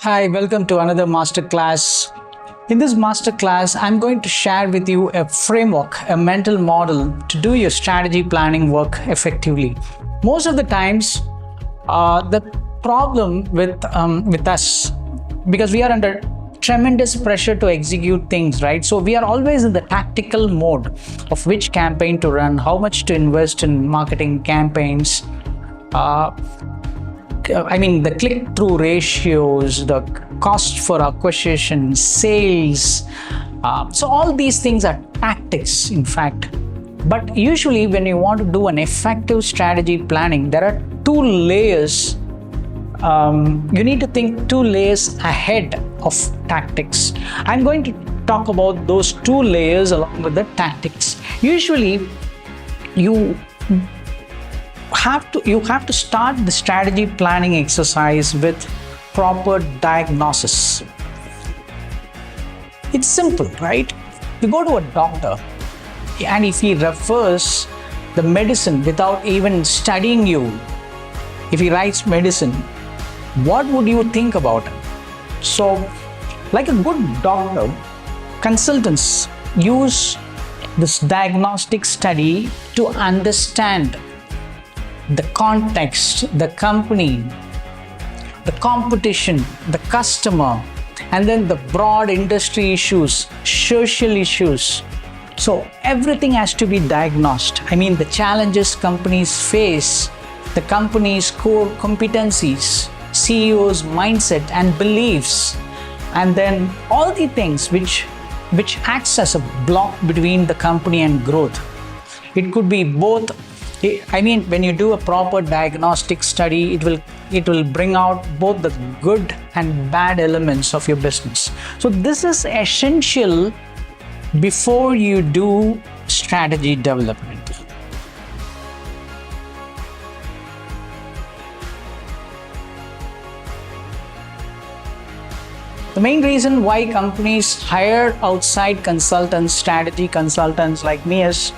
Hi, welcome to another masterclass. In this masterclass, I'm going to share with you a framework, a mental model to do your strategy planning work effectively. Most of the times, the problem with us, because we are under tremendous pressure to execute things, right? So we are always in the tactical mode of which campaign to run, how much to invest in marketing campaigns. The click-through ratios, the cost for acquisition, sales. So all these things are tactics, in fact. But usually when you want to do an effective strategy planning, there are two layers. You need to think two layers ahead of tactics. I'm going to talk about those two layers along with the tactics. Usually, you have to start the strategy planning exercise with proper diagnosis. It's simple, right? You go to a doctor, and if he refers the medicine without even studying you, if he writes medicine, what would you think about it? So, like a good doctor, consultants use this diagnostic study to understand the context, the company, the competition, the customer, and then the broad industry issues, social issues. So everything has to be diagnosed. The challenges companies face, the company's core competencies, CEO's mindset and beliefs, and then all the things which acts as a block between the company and growth. It could be both. When you do a proper diagnostic study, it will bring out both the good and bad elements of your business. So this is essential before you do strategy development. The main reason why companies hire outside consultants, strategy consultants like me, is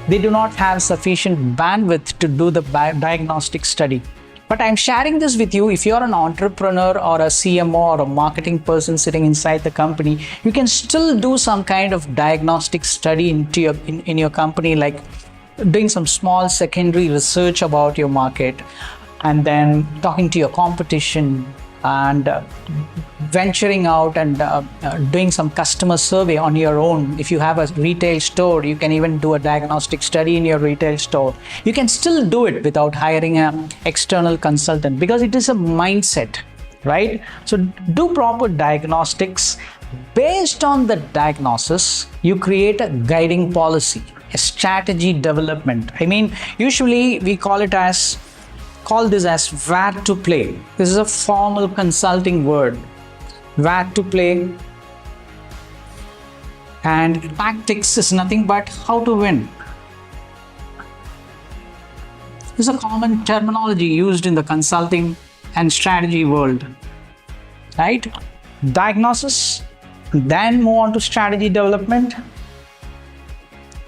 they do not have sufficient bandwidth to do the diagnostic study. But I'm sharing this with you. If you're an entrepreneur or a CMO or a marketing person sitting inside the company, you can still do some kind of diagnostic study in your company, like doing some small secondary research about your market, and then talking to your competition, and venturing out and doing some customer survey on your own. If you have a retail store, you can even do a diagnostic study in your retail store. You can still do it without hiring an external consultant, because it is a mindset, right? So do proper diagnostics. Based on the diagnosis, you create a guiding policy, a strategy development. Usually we call this as where to play. This is a formal consulting word. Where to play. And tactics is nothing but how to win. This is a common terminology used in the consulting and strategy world, right? Diagnosis, then move on to strategy development.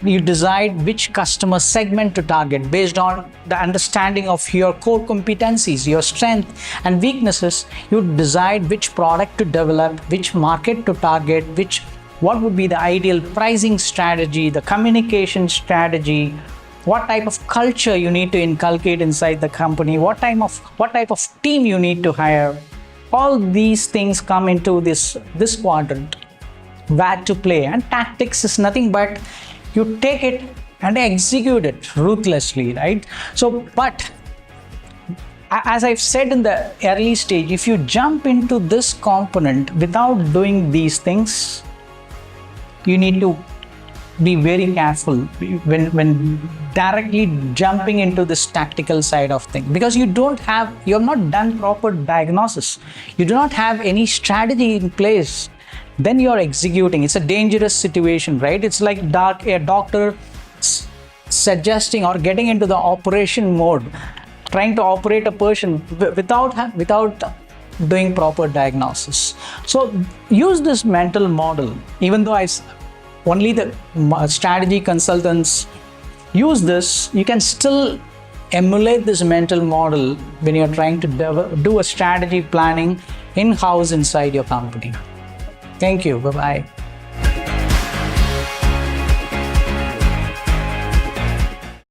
You decide which customer segment to target based on the understanding of your core competencies, your strengths and weaknesses. You decide which product to develop, which market to target, what would be the ideal pricing strategy, the communication strategy, what type of culture you need to inculcate inside the company, what type of team you need to hire. All these things come into this quadrant, where to play. And tactics is nothing but you take it and execute it ruthlessly, right? So, but as I've said in the early stage, if you jump into this component without doing these things, you need to be very careful when directly jumping into this tactical side of things, because you have not done proper diagnosis. You do not have any strategy in place. Then you're executing. It's a dangerous situation, right? It's like a doctor suggesting or getting into the operation mode, trying to operate a person without doing proper diagnosis. So use this mental model. Even though only the strategy consultants use this, you can still emulate this mental model when you're trying to do a strategy planning in-house inside your company. Thank you. Bye-bye.